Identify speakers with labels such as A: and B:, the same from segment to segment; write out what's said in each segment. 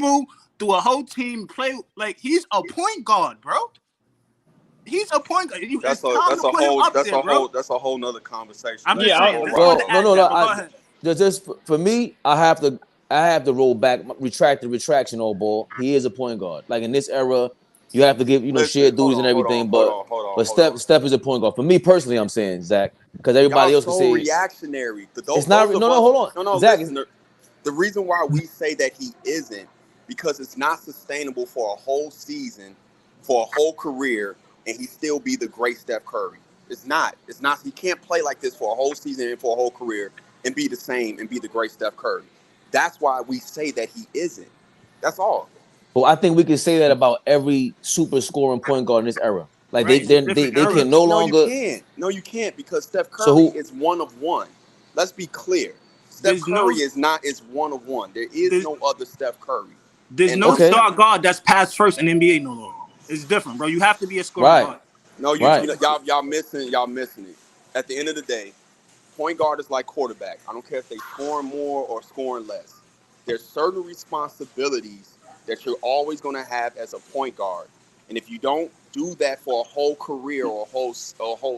A: dribble through a whole team, play like he's a point guard, bro. He's a point guard.
B: That's a whole nother conversation.
A: I'm just saying.
C: Go ahead. Just for me, I have to roll back, retract the retraction. Old ball. He is a point guard. Like in this era, you have to give shared duties and everything. But Steph is a point guard. For me personally, I'm saying Zach, because everybody else can say
B: reactionary.
C: It's not. Hold on.
B: No,
C: Zach,
B: listen, the reason why we say that he isn't because it's not sustainable for a whole season, for a whole career, and he still be the great Steph Curry. It's not. He can't play like this for a whole season and for a whole career and be the same and be the great Steph Curry. That's why we say that he isn't. That's all.
C: Well, I think we can say that about every super scoring point guard in this era. Like they can no longer.
B: No, you can't because Steph Curry is one of one. Let's be clear. Steph Curry is one of one. There is no other Steph Curry.
A: There's no star guard that's passed first in NBA no longer. It's different, bro. You have to be a scorer guard.
B: No, y'all missing it. At the end of the day, point guard is like quarterback. I don't care if they scoring more or scoring less. There's certain responsibilities that you're always going to have as a point guard. And if you don't do that for a whole career or a whole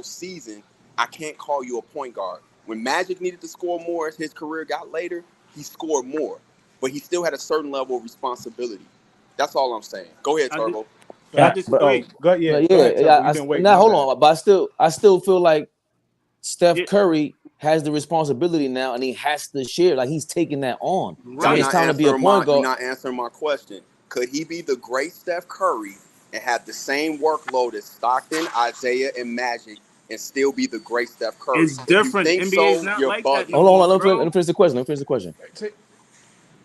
B: season, I can't call you a point guard. When Magic needed to score more as his career got later, he scored more. But he still had a certain level of responsibility. That's all I'm saying. Go ahead, Turbo.
C: Now hold on. But I still feel like Steph Curry has the responsibility now, and he has to share. Like he's taking that on. Right. It's time to be a point guard.
B: You're not answering my question. Could he be the great Steph Curry and have the same workload as Stockton, Isaiah, and Magic, and still be the great Steph Curry?
A: It's different. NBA's not like that.
C: Hold on. Let me finish the question.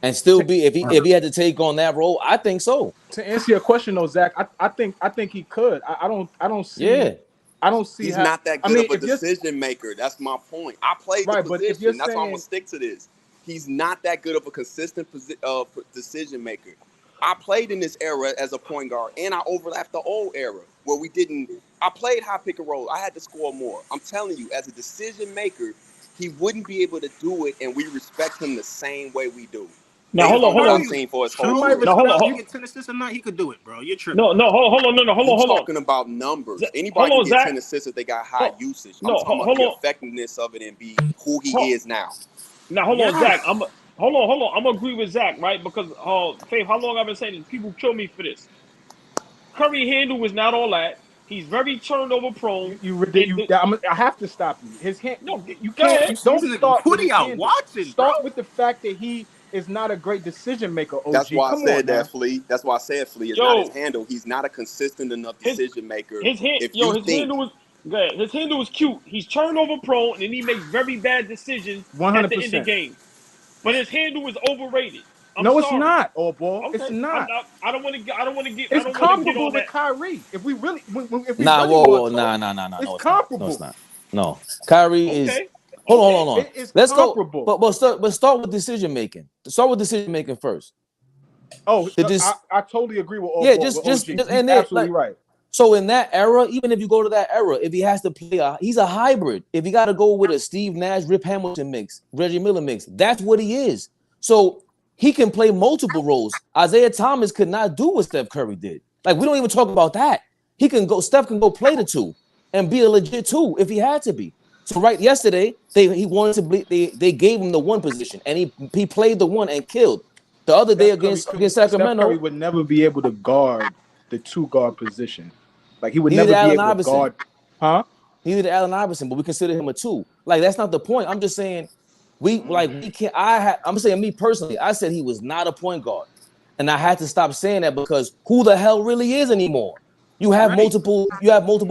C: And still be if he had to take on that role, I think so.
D: To answer your question though, Zach, I think he could. I don't see.
C: Yeah.
D: I don't see.
B: He's not that good of a decision maker. That's my point. I played the position. That's why I'm gonna stick to this. He's not that good of a consistent decision maker. I played in this era as a point guard, and I overlapped the old era where we didn't. I played high pick and roll. I had to score more. I'm telling you, as a decision maker, he wouldn't be able to do it, and we respect him the same way we do.
A: Now hold on.
D: He get
A: 10 assists a night, he could do it, bro. You're tripping.
D: Hold on.
B: Talking about numbers. Anybody can get 10 assists if they got high usage. I'm talking about the effectiveness of it and be who he is now.
E: Now hold on, Zach. Hold on. I'm gonna agree with Zach, right? Because Faith, how long I've been saying this? People kill me for this. Curry handle is not all that. He's very turnover prone.
D: I have to stop you. His hand. No, you can't. Don't start. Start with the fact that he is not a great decision maker. OG.
B: That's why I said that, Flea. That's why I said Flea is not his handle. He's not a consistent enough decision maker.
E: His handle was cute. He's turnover prone and he makes very bad decisions 100%. At the end of the game. But his handle is overrated.
D: It's not. Oh, ball. Okay. It's not.
E: I don't want to get.
D: It's comparable with Kyrie. If we really,
C: It's comparable. No, it's not. No, Kyrie is. Hold on. Let's comparable. Go. But start with decision making. Start with decision making first.
D: Oh, I totally agree with.
C: Just and absolutely right. So in that era, even if you go to that era, if he has to play, he's a hybrid. If you got to go with a Steve Nash, Rip Hamilton mix, Reggie Miller mix, that's what he is. So he can play multiple roles. Isaiah Thomas could not do what Steph Curry did. Like we don't even talk about that. Steph can go play the two and be a legit two if he had to be. So yesterday he wanted to be. They gave him the one position and he played the one and killed. The other day against Sacramento,
D: Steph Curry would never be able to guard the two guard position. Like he would never be able to guard. Huh?
C: He needed Allen Iverson, but we consider him a two. Like that's not the point. I'm just saying we can't. I'm saying me personally. I said he was not a point guard, and I had to stop saying that because who the hell really is anymore? You have multiple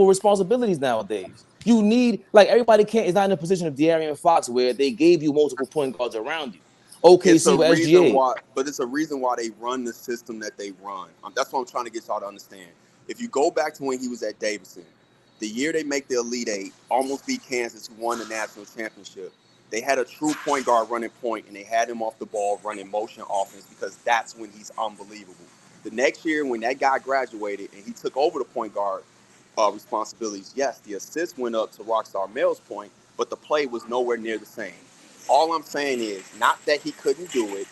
C: responsibilities nowadays. You need everybody is not in a position of De'Aaron Fox where they gave you multiple point guards around you. OKC with SGA.
B: But it's a reason why they run the system that they run. That's what I'm trying to get y'all to understand. If you go back to when he was at Davidson, the year they make the Elite Eight, almost beat Kansas, who won the national championship, they had a true point guard running point, and they had him off the ball running motion offense because that's when he's unbelievable. The next year, when that guy graduated and he took over the point guard responsibilities, yes, the assist went up to Rockstar Mel's point, but the play was nowhere near the same. All I'm saying is not that he couldn't do it.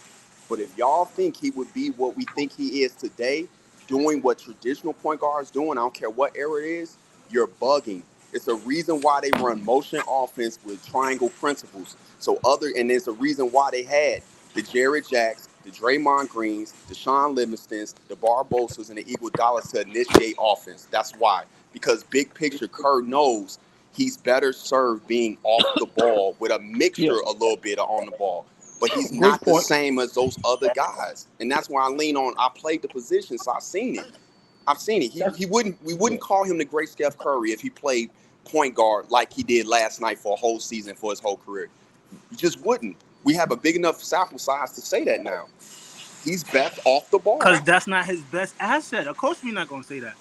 B: But if y'all think he would be what we think he is today, doing what traditional point guards doing, I don't care what era it is, you're bugging. It's a reason why they run motion offense with triangle principles. And there's a reason why they had the Jared Jacks, the Draymond Greens, the Sean Livingstons, the Barbosas, and the Iguodala's to initiate offense. That's why. Because big picture, Kerr knows he's better served being off the ball with a mixture a little bit on the ball. But he's not the same as those other guys. And that's why I lean on, I played the position, so I've seen it. We wouldn't call him the great Steph Curry if he played point guard like he did last night for a whole season for his whole career. You just wouldn't. We have a big enough sample size to say that now. He's best off the ball.
A: Because that's not his best asset. Of course we're not going to say that.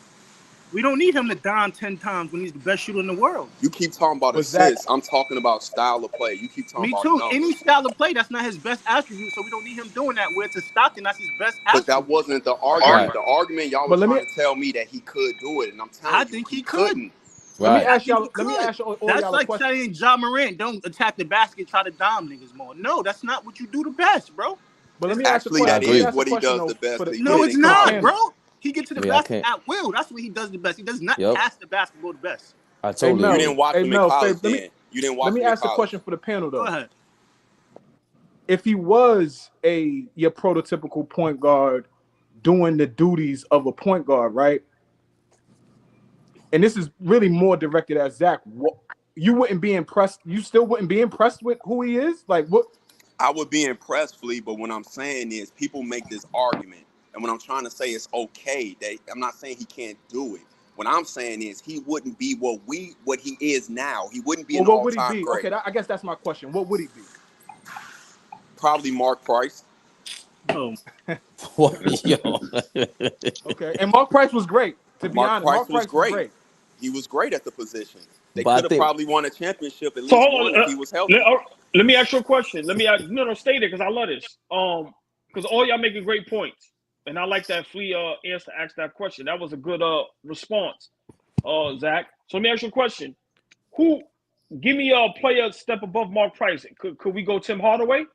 A: We don't need him to dime 10 times when he's the best shooter in the world.
B: You keep talking about assists. I'm talking about style of play. You keep talking about numbers.
A: Any style of play, that's not his best attribute, so we don't need him doing that. Where to Stockton, that's his best attribute.
B: But that wasn't the argument. Right. The argument, y'all were trying to tell me that he could do it, and I'm telling you, I think he couldn't.
D: Right. Let me ask y'all all
A: that's
D: y'all
A: like
D: a question.
A: saying Ja Morant don't attack the basket, try to dime niggas more. No, that's not what you do the best, bro.
D: But let me ask you
B: that is what he does the best.
A: No, it's not, bro. He gets to the basket at will. That's what he does the best. He does not pass the basketball the best.
C: I told you.
B: You didn't watch him in college, then. You didn't watch him in college.
D: Let me ask a question for the panel, though.
A: Go ahead.
D: If he was your prototypical point guard doing the duties of a point guard, right? And this is really more directed at Zach. You wouldn't be impressed. You still wouldn't be impressed with who he is? Like, what?
B: I would be impressed, Flea, but what I'm saying is people make this argument. And what I'm trying to say is okay. I'm not saying he can't do it. What I'm saying is he wouldn't be what he is now. He wouldn't be an all-time great.
D: Okay, I guess that's my question. What would he be?
B: Probably Mark Price.
A: Oh.
C: Yo.
D: Okay, and Mark Price was great. To be honest, Mark Price was great.
B: He was great at the position. They could have probably won a championship at least one if he was healthy.
E: Let me ask you a question. No, stay there because I love this. Because all y'all making great points. And I like that Flea answer asked that question. That was a good response, Zach. So let me ask you a question. Give me a player step above Mark Price. Could we go Tim Hardaway?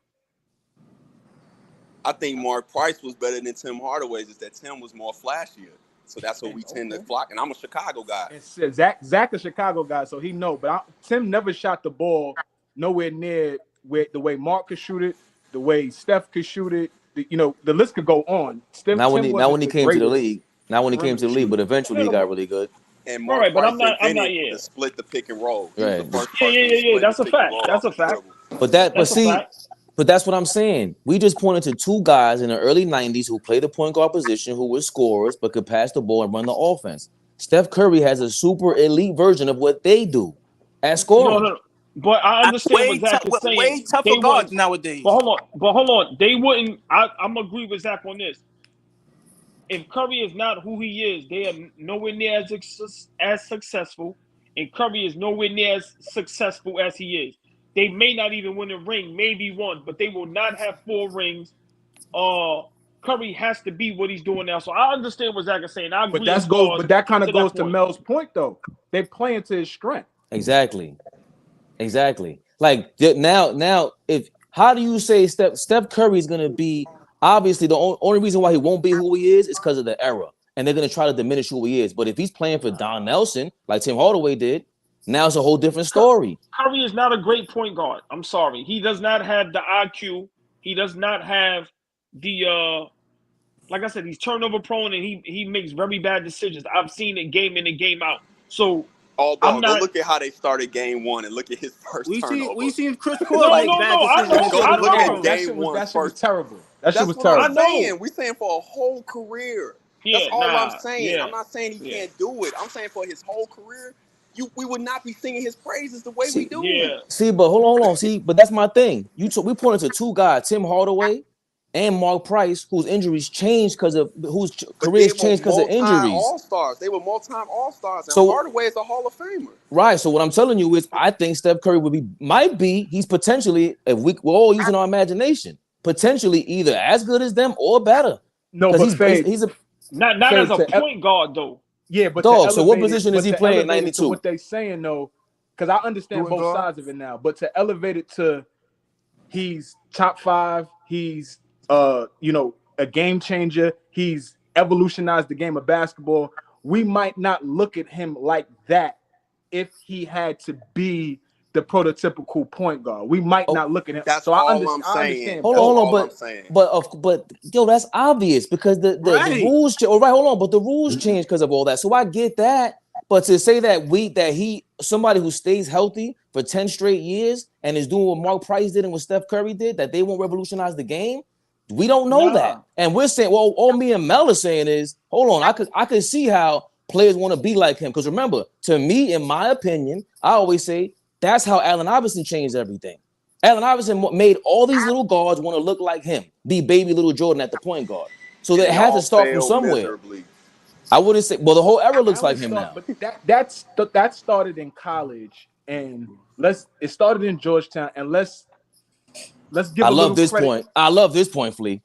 B: I think Mark Price was better than Tim Hardaway, just that Tim was more flashier. So that's what we tend to flock. And I'm a Chicago guy.
D: Zach a Chicago guy, so he know. But Tim never shot the ball nowhere near the way Mark could shoot it, the way Steph could shoot it. The list could go on.
C: Now when he came to the league, but eventually he got really good.
B: And Mark Price invented to split the pick and roll.
C: Right.
E: Yeah. That's a fact. That's a fact.
C: But that's what I'm saying. We just pointed to two guys in the early 90s who played the point guard position, who were scorers, but could pass the ball and run the offense. Steph Curry has a super elite version of what they do as scorers.
E: No. But I understand what Zach is saying.
A: Way tougher guards nowadays.
E: But hold on. They wouldn't. I'm agree with Zach on this. If Curry is not who he is, they are nowhere near as successful, and Curry is nowhere near as successful as he is. They may not even win a ring, maybe one, but they will not have 4 rings. Curry has to be what he's doing now. So I understand what Zach is saying. I agree.
D: But that kind of goes to Mel's point, though. They're playing to his strength.
C: Exactly. Like now, how do you say Steph Curry is going to be? Obviously, the only reason why he won't be who he is because of the era, and they're going to try to diminish who he is. But if he's playing for Don Nelson, like Tim Hardaway did, now it's a whole different story.
E: Curry is not a great point guard. I'm sorry. He does not have the IQ. He does not have the like I said, he's turnover prone and he makes very bad decisions. I've seen it game in and game out. So
B: go look at how they started game 1 and look at his first turnover.
A: We seen Chris Paul bad decisions.
B: Go look at game 1
D: that shit was terrible.
B: That's what I'm saying. We're saying for a whole career. That's all I'm saying.
E: Yeah.
B: I'm not saying he can't do it. I'm saying for his whole career, we would not be singing his praises the way we do.
E: Yeah.
C: See, but hold on. See, but that's my thing. We pointed to two guys, Tim Hardaway and Mark Price, whose injuries changed whose careers changed because of injuries.
B: All-stars. They were multi-time all-stars. And Hardaway is a Hall of Famer.
C: Right. So what I'm telling you is I think Steph Curry he's potentially, if we're all using our imagination, potentially either as good as them or better.
D: No, but he's
E: not as a point guard though.
D: Yeah, but
C: so what position is he playing in 92?
D: What they saying though, because I understand both sides of it now, but to elevate it to he's top 5, he's you know, a game changer. He's evolutionized the game of basketball. We might not look at him like that if he had to be the prototypical point guard. We might not look at him.
B: That's
D: So I
B: all I'm
D: understand.
B: saying.
C: Hold on,
B: But
C: but yo, that's obvious because the rules change. All right, hold on, but the rules change because of all that. So I get that, but to say that somebody who stays healthy for 10 straight years and is doing what Mark Price did and what Steph Curry did, that they won't revolutionize the game, we don't know that. And we're saying, well, all me and Mel are saying is, hold on, I could see how players want to be like him. Because remember, to me, in my opinion, I always say that's how Allen Iverson changed everything. Allen Iverson made all these little guards want to look like him, be baby little Jordan at the point guard. So they had to start from somewhere.
B: Miserably.
C: I wouldn't say, well, the whole era looks like him now.
D: But that started in college, and it started in Georgetown, and let's give. I love this point,
C: Flea.